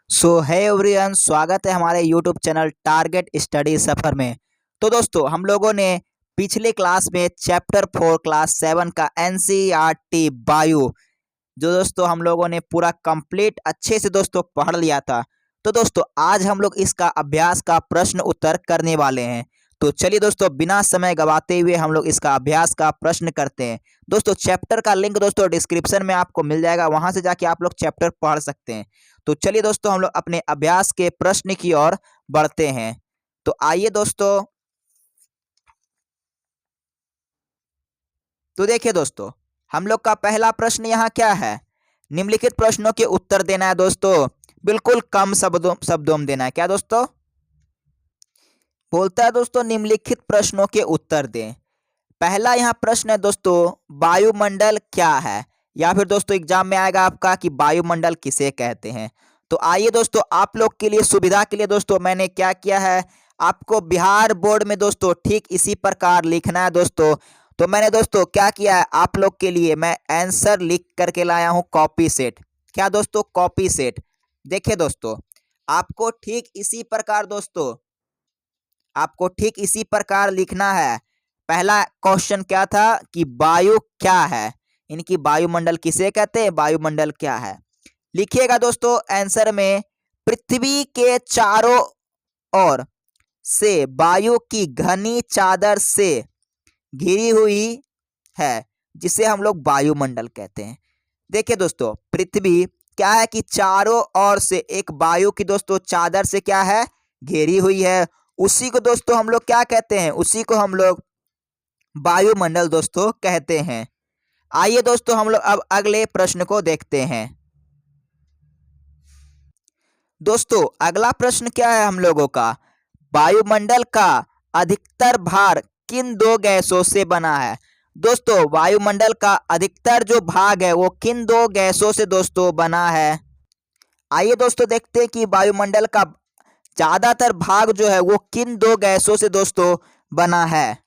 सो है एवरीवन, स्वागत है हमारे यूट्यूब चैनल टारगेट स्टडी सफर में। तो दोस्तों, हम लोगों ने पिछले क्लास में चैप्टर 4 क्लास 7 का एनसीईआरटी बायो जो दोस्तों हम लोगों ने पूरा कंप्लीट अच्छे से दोस्तों पढ़ लिया था। तो दोस्तों, आज हम लोग इसका अभ्यास का प्रश्न उत्तर करने वाले हैं। तो चलिए दोस्तों, बिना समय गवाते हुए हम लोग इसका अभ्यास का प्रश्न करते हैं। दोस्तों, चैप्टर का लिंक दोस्तों डिस्क्रिप्शन में आपको मिल जाएगा, वहां से जाके आप लोग चैप्टर पढ़ सकते हैं। तो चलिए दोस्तों, हम लोग अपने अभ्यास के प्रश्न की ओर बढ़ते हैं। तो आइए दोस्तों, तो देखिए दोस्तों, हम लोग का पहला प्रश्न यहाँ क्या है, निम्नलिखित प्रश्नों के उत्तर देना है दोस्तों। बिल्कुल कम शब्दों में देना है। क्या दोस्तों बोलता है दोस्तों, निम्नलिखित प्रश्नों के उत्तर दें। पहला यहाँ प्रश्न है दोस्तों, वायुमंडल क्या है, या फिर दोस्तों एग्जाम में आएगा आपका कि वायुमंडल किसे कहते हैं। तो आइए दोस्तों, आप लोग के लिए सुविधा के लिए दोस्तों मैंने क्या किया है, आपको बिहार बोर्ड में दोस्तों ठीक इसी प्रकार लिखना है दोस्तों। तो मैंने दोस्तों क्या किया है, आप लोग के लिए मैं आंसर लिख करके लाया हूं कॉपी सेट। क्या दोस्तों, कॉपी सेट। देखिए दोस्तों, आपको ठीक इसी प्रकार दोस्तों, आपको ठीक इसी प्रकार लिखना है। पहला क्वेश्चन क्या था कि वायु क्या है, इनकी वायुमंडल किसे कहते हैं, वायुमंडल क्या है। लिखिएगा दोस्तों आंसर में, पृथ्वी के चारों ओर से वायु की घनी चादर से घिरी हुई है, जिसे हम लोग वायुमंडल कहते हैं। देखिए दोस्तों, पृथ्वी क्या है कि चारों ओर से एक वायु की दोस्तों चादर से क्या है, घेरी हुई है। उसी को दोस्तों हम लोग क्या कहते हैं, उसी को हम लोग वायुमंडल दोस्तों कहते हैं। आइए दोस्तों, हम लोग अब अगले प्रश्न को देखते हैं। दोस्तों, अगला प्रश्न क्या है हम लोगों का, वायुमंडल का अधिकतर भार किन दो गैसों से बना है। दोस्तों, वायुमंडल का अधिकतर जो भाग है वो किन दो गैसों से दोस्तों बना है। आइए दोस्तों देखते हैं कि वायुमंडल का ज्यादातर भाग जो है वो किन दो गैसों से दोस्तों बना है।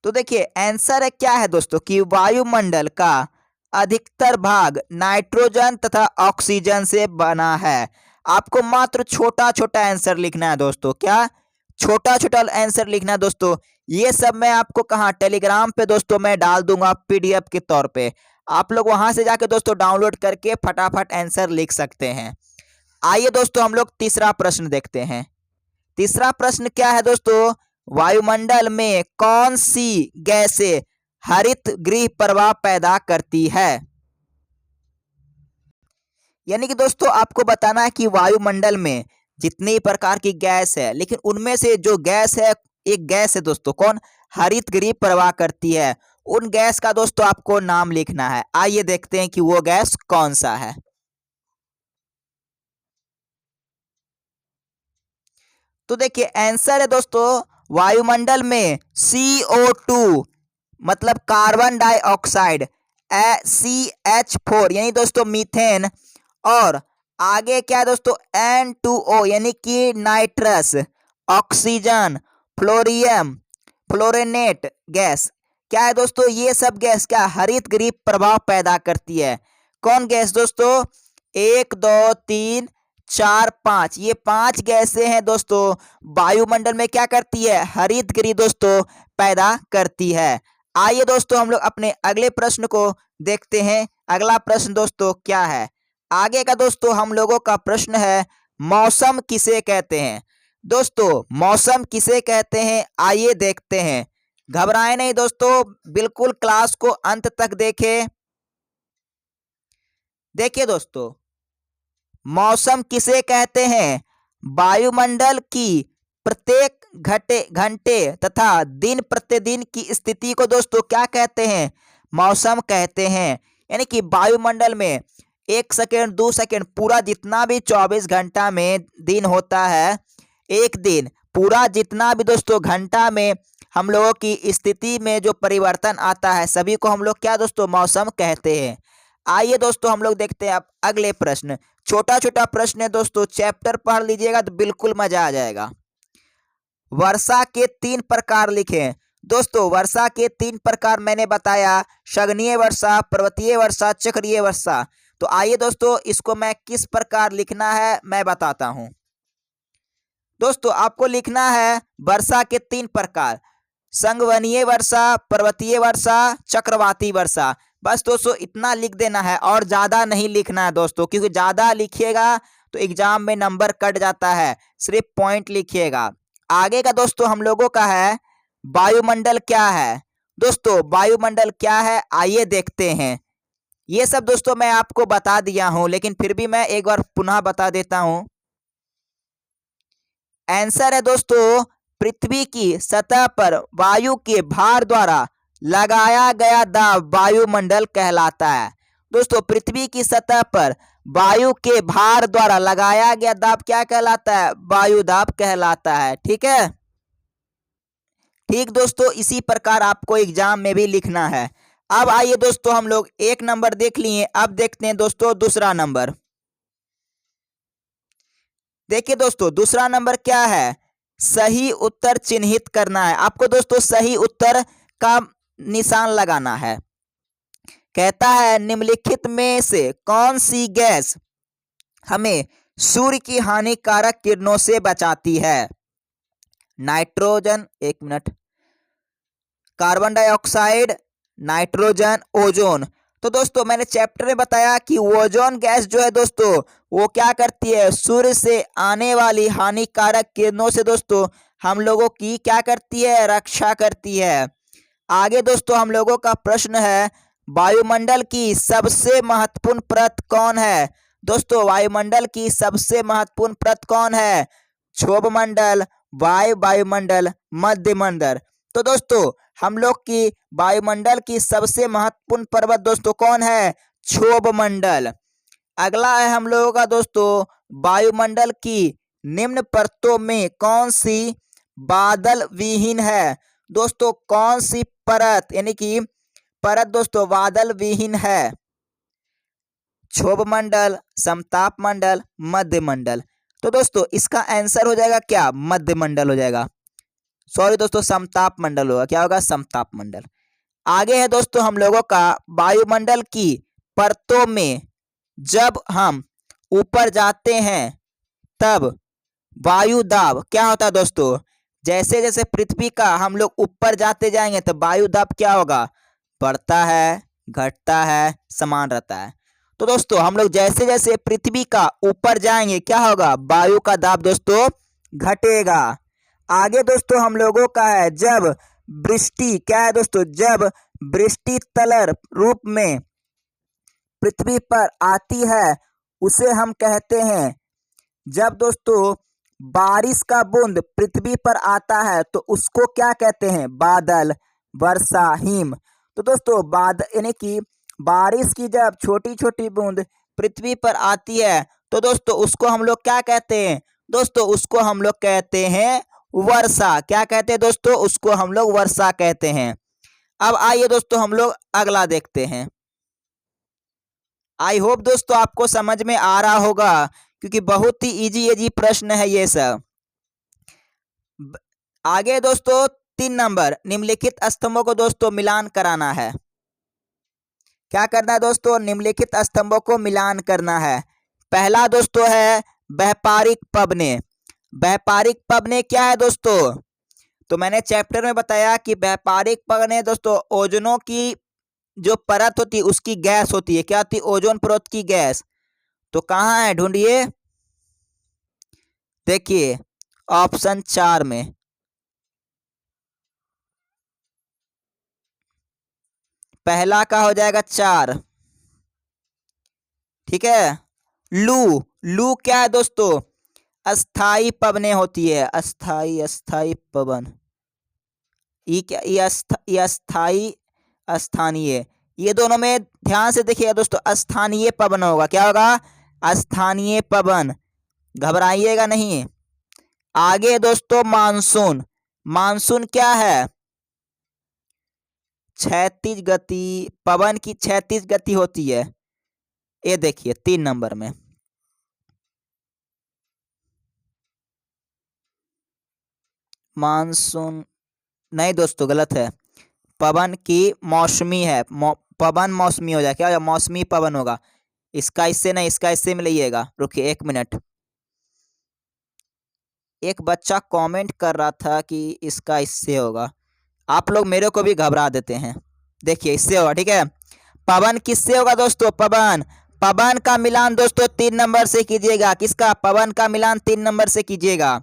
तो देखिए आंसर है क्या है दोस्तों कि वायुमंडल का अधिकतर भाग नाइट्रोजन तथा ऑक्सीजन से बना है। आपको मात्र छोटा छोटा आंसर लिखना है दोस्तों। क्या छोटा छोटा आंसर लिखना है दोस्तों। ये सब मैं आपको कहाँ, टेलीग्राम पे दोस्तों मैं डाल दूंगा पीडीएफ के तौर पे। आप लोग वहां से जाके दोस्तों डाउनलोड करके फटाफट आंसर लिख सकते हैं। आइए दोस्तों, हम लोग तीसरा प्रश्न देखते हैं। तीसरा प्रश्न क्या है दोस्तों, वायुमंडल में कौन सी गैसें हरित गृह प्रवाह पैदा करती है। यानी कि दोस्तों आपको बताना है कि वायुमंडल में जितनी प्रकार की गैस है, लेकिन उनमें से जो गैस है, एक गैस है दोस्तों, कौन, हरित गृह प्रवाह करती है। उन गैस का दोस्तों आपको नाम लिखना है। आइए देखते हैं कि वो गैस कौन सा है। तो देखिए आंसर है दोस्तों, वायुमंडल में CO2 मतलब कार्बन डाइऑक्साइड, CH4 यानी दोस्तों मीथेन, और आगे क्या है दोस्तों N2O यानी कि नाइट्रस, ऑक्सीजन, फ्लोरियम, फ्लोरेनेट गैस, क्या है दोस्तों, ये सब गैस क्या हरित गृह प्रभाव पैदा करती है। कौन गैस दोस्तों, 1 2 3 4 5, ये 5 गैसें हैं दोस्तों, वायुमंडल में क्या करती है, हरित गृह दोस्तों पैदा करती है। आइए दोस्तों, हम लोग अपने अगले प्रश्न को देखते हैं। अगला प्रश्न दोस्तों क्या है, आगे का दोस्तों हम लोगों का प्रश्न है, मौसम किसे कहते हैं। दोस्तों, मौसम किसे कहते हैं, आइए देखते हैं। घबराएं नहीं दोस्तों, बिल्कुल क्लास को अंत तक देखें। देखिए दोस्तों, मौसम किसे कहते हैं, वायुमंडल की प्रत्येक घंटे तथा दिन प्रतिदिन की स्थिति को दोस्तों क्या कहते हैं, मौसम कहते हैं। यानी कि वायुमंडल में 1 सेकेंड 2 सेकेंड पूरा जितना भी 24 घंटा में दिन होता है, एक दिन पूरा जितना भी दोस्तों घंटा में हम लोगों की स्थिति में जो परिवर्तन आता है, सभी को हम लोग क्या दोस्तों मौसम कहते हैं। आइए दोस्तों, हम लोग देखते हैं अब अगले प्रश्न। छोटा छोटा प्रश्न है दोस्तों, चैप्टर पढ़ लीजिएगा तो बिल्कुल मजा आ जाएगा। वर्षा के 3 प्रकार लिखें। दोस्तों वर्षा के 3 प्रकार मैंने बताया, संघीय वर्षा, पर्वतीय वर्षा, चक्रीय वर्षा। तो आइए दोस्तों इसको मैं किस प्रकार लिखना है मैं बताता हूं। दोस्तों आपको लिखना है वर्षा के 3 प्रकार, संघवनीय वर्षा, पर्वतीय वर्षा, चक्रवाती वर्षा। बस दोस्तों इतना लिख देना है और ज्यादा नहीं लिखना है दोस्तों, क्योंकि ज्यादा लिखिएगा तो एग्जाम में नंबर कट जाता है। सिर्फ पॉइंट लिखिएगा। आगे का दोस्तों हम लोगों का है वायुमंडल क्या है। दोस्तों वायुमंडल क्या है आइए देखते हैं। ये सब दोस्तों मैं आपको बता दिया हूं, लेकिन फिर भी मैं एक बार पुनः बता देता हूं। आंसर है दोस्तों पृथ्वी की सतह पर वायु के भार द्वारा लगाया गया दाब वायुमंडल कहलाता है। दोस्तों पृथ्वी की सतह पर वायु के भार द्वारा लगाया गया दाब क्या कहलाता है? वायु दाब कहलाता है। ठीक है, ठीक दोस्तों इसी प्रकार आपको एग्जाम में भी लिखना है। अब आइए दोस्तों हम लोग एक नंबर देख लिए, अब देखते हैं दोस्तों दूसरा नंबर। देखिए दोस्तों दूसरा नंबर क्या है, सही उत्तर चिन्हित करना है। आपको दोस्तों सही उत्तर का निशान लगाना है। कहता है निम्नलिखित में से कौन सी गैस हमें सूर्य की हानिकारक किरणों से बचाती है? नाइट्रोजन, एक minute, carbon dioxide, nitrogen, ozone. तो दोस्तों मैंने चैप्टर में बताया कि ओजोन गैस जो है दोस्तों वो क्या करती है, सूर्य से आने वाली हानिकारक किरणों से दोस्तों हम लोगों की क्या करती है, रक्षा करती है। आगे दोस्तों हम लोगों का प्रश्न है वायुमंडल की सबसे महत्वपूर्ण परत कौन है? दोस्तों वायुमंडल की सबसे महत्वपूर्ण परत कौन है? क्षोभमंडल, वायुमंडल, मध्यमंडल। तो दोस्तों हम लोग की वायुमंडल की सबसे महत्वपूर्ण परत दोस्तों कौन है? क्षोभमंडल। अगला है हम लोगों का दोस्तों वायुमंडल की निम्न परतों में कौन सी बादल विहीन है? दोस्तों कौन सी परत यानी कि परत दोस्तों बादल विहीन है? क्षोभमंडल, समताप मंडल, मध्यमंडल। तो दोस्तों इसका आंसर हो जाएगा क्या? मध्यमंडल हो जाएगा। सॉरी दोस्तों समताप मंडल होगा, क्या होगा? समताप मंडल। आगे है दोस्तों हम लोगों का वायुमंडल की परतों में जब हम ऊपर जाते हैं तब वायु दाब क्या होता है दोस्तों? जैसे जैसे पृथ्वी का हम लोग ऊपर जाते जाएंगे तो वायु दाब क्या होगा? बढ़ता है, घटता है, समान रहता है। तो दोस्तों हम लोग जैसे जैसे पृथ्वी का ऊपर जाएंगे क्या होगा? वायु का दाब दोस्तों घटेगा। आगे दोस्तों हम लोगों का है जब वृष्टि क्या है दोस्तों? जब वृष्टि तलर रूप में पृथ्वी पर आती है उसे हम कहते हैं, जब दोस्तों बारिश का बूंद पृथ्वी पर आता है तो उसको क्या कहते हैं? बादल, वर्षा, हिम। तो दोस्तों बादल यानी कि बारिश की जब छोटी छोटी बूंद पृथ्वी पर आती है तो दोस्तों उसको हम लोग क्या कहते हैं? दोस्तों उसको हम लोग कहते हैं वर्षा। क्या कहते हैं दोस्तों? उसको हम लोग वर्षा कहते हैं। अब आइए दोस्तों हम लोग अगला देखते हैं। आई होप दोस्तों आपको समझ में आ रहा होगा, क्योंकि बहुत ही इजी इजी प्रश्न है ये सब। आगे दोस्तों 3 नंबर, निम्नलिखित स्तंभों को दोस्तों मिलान कराना है। क्या करना है दोस्तों? निम्नलिखित स्तंभों को मिलान करना है। पहला दोस्तों है व्यापारिक पबने। व्यापारिक पबने क्या है दोस्तों? तो मैंने चैप्टर में बताया कि व्यापारिक पबने दोस्तों ओजोनों की जो परत होती है उसकी गैस होती है। क्या होती है? ओजोन परत की गैस। तो कहाँ है ढूंढिए, देखिए ऑप्शन 4 में। पहला का हो जाएगा 4। ठीक है, लू। लू क्या है दोस्तों? अस्थाई पवने होती है। अस्थाई, अस्थाई पवन। ये क्या? ये अस्थाई, स्थानीय। ये दोनों में ध्यान से देखिएगा दोस्तों, स्थानीय पवन होगा। क्या होगा? स्थानीय पवन। घबराइएगा नहीं। आगे दोस्तों मानसून। मानसून क्या है? क्षैतिज गति, पवन की क्षैतिज गति होती है। ये देखिए 3 नंबर में। मानसून नहीं दोस्तों, गलत है। पवन की मौसमी है, पवन मौसमी हो जाए, क्या हो जाए? मौसमी पवन होगा। इसका इससे नहीं, इसका इससे में लिएगा। रुकिए 1 मिनट। एक बच्चा कमेंट कर रहा था कि इसका इससे होगा। आप लोग मेरे को भी घबरा देते हैं। देखिए इससे होगा, ठीक है। पवन किससे होगा दोस्तों? पवन, पवन का मिलान दोस्तों 3 नंबर से कीजिएगा। किसका? पवन का मिलान 3 नंबर से कीजिएगा।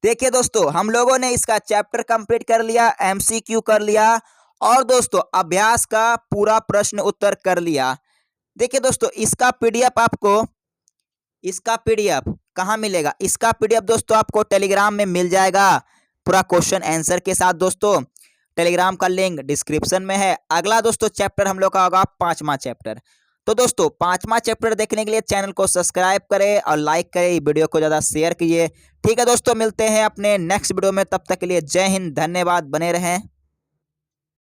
देखिए दोस्तों, हम लोगों ने इसका चैप्टर कंप्लीट कर लिया, एमसीक्यू कर लिया और दोस्तों अभ्यास का पूरा प्रश्न उत्तर कर लिया। देखिए दोस्तों, इसका पीडीएफ कहाँ मिलेगा? इसका पीडीएफ दोस्तों आपको टेलीग्राम में मिल जाएगा, पूरा क्वेश्चन आंसर के साथ। दोस्तों टेलीग्राम का लिंक डिस्क्रिप्शन में है। अगला दोस्तों चैप्टर हम लोग का होगा 5वां चैप्टर। तो दोस्तों 5वां चैप्टर देखने के लिए चैनल को सब्सक्राइब करें और लाइक करें, वीडियो को ज़्यादा शेयर कीजिए। ठीक है दोस्तों, मिलते हैं अपने नेक्स्ट वीडियो में। तब तक के लिए जय हिंद, धन्यवाद, बने रहें।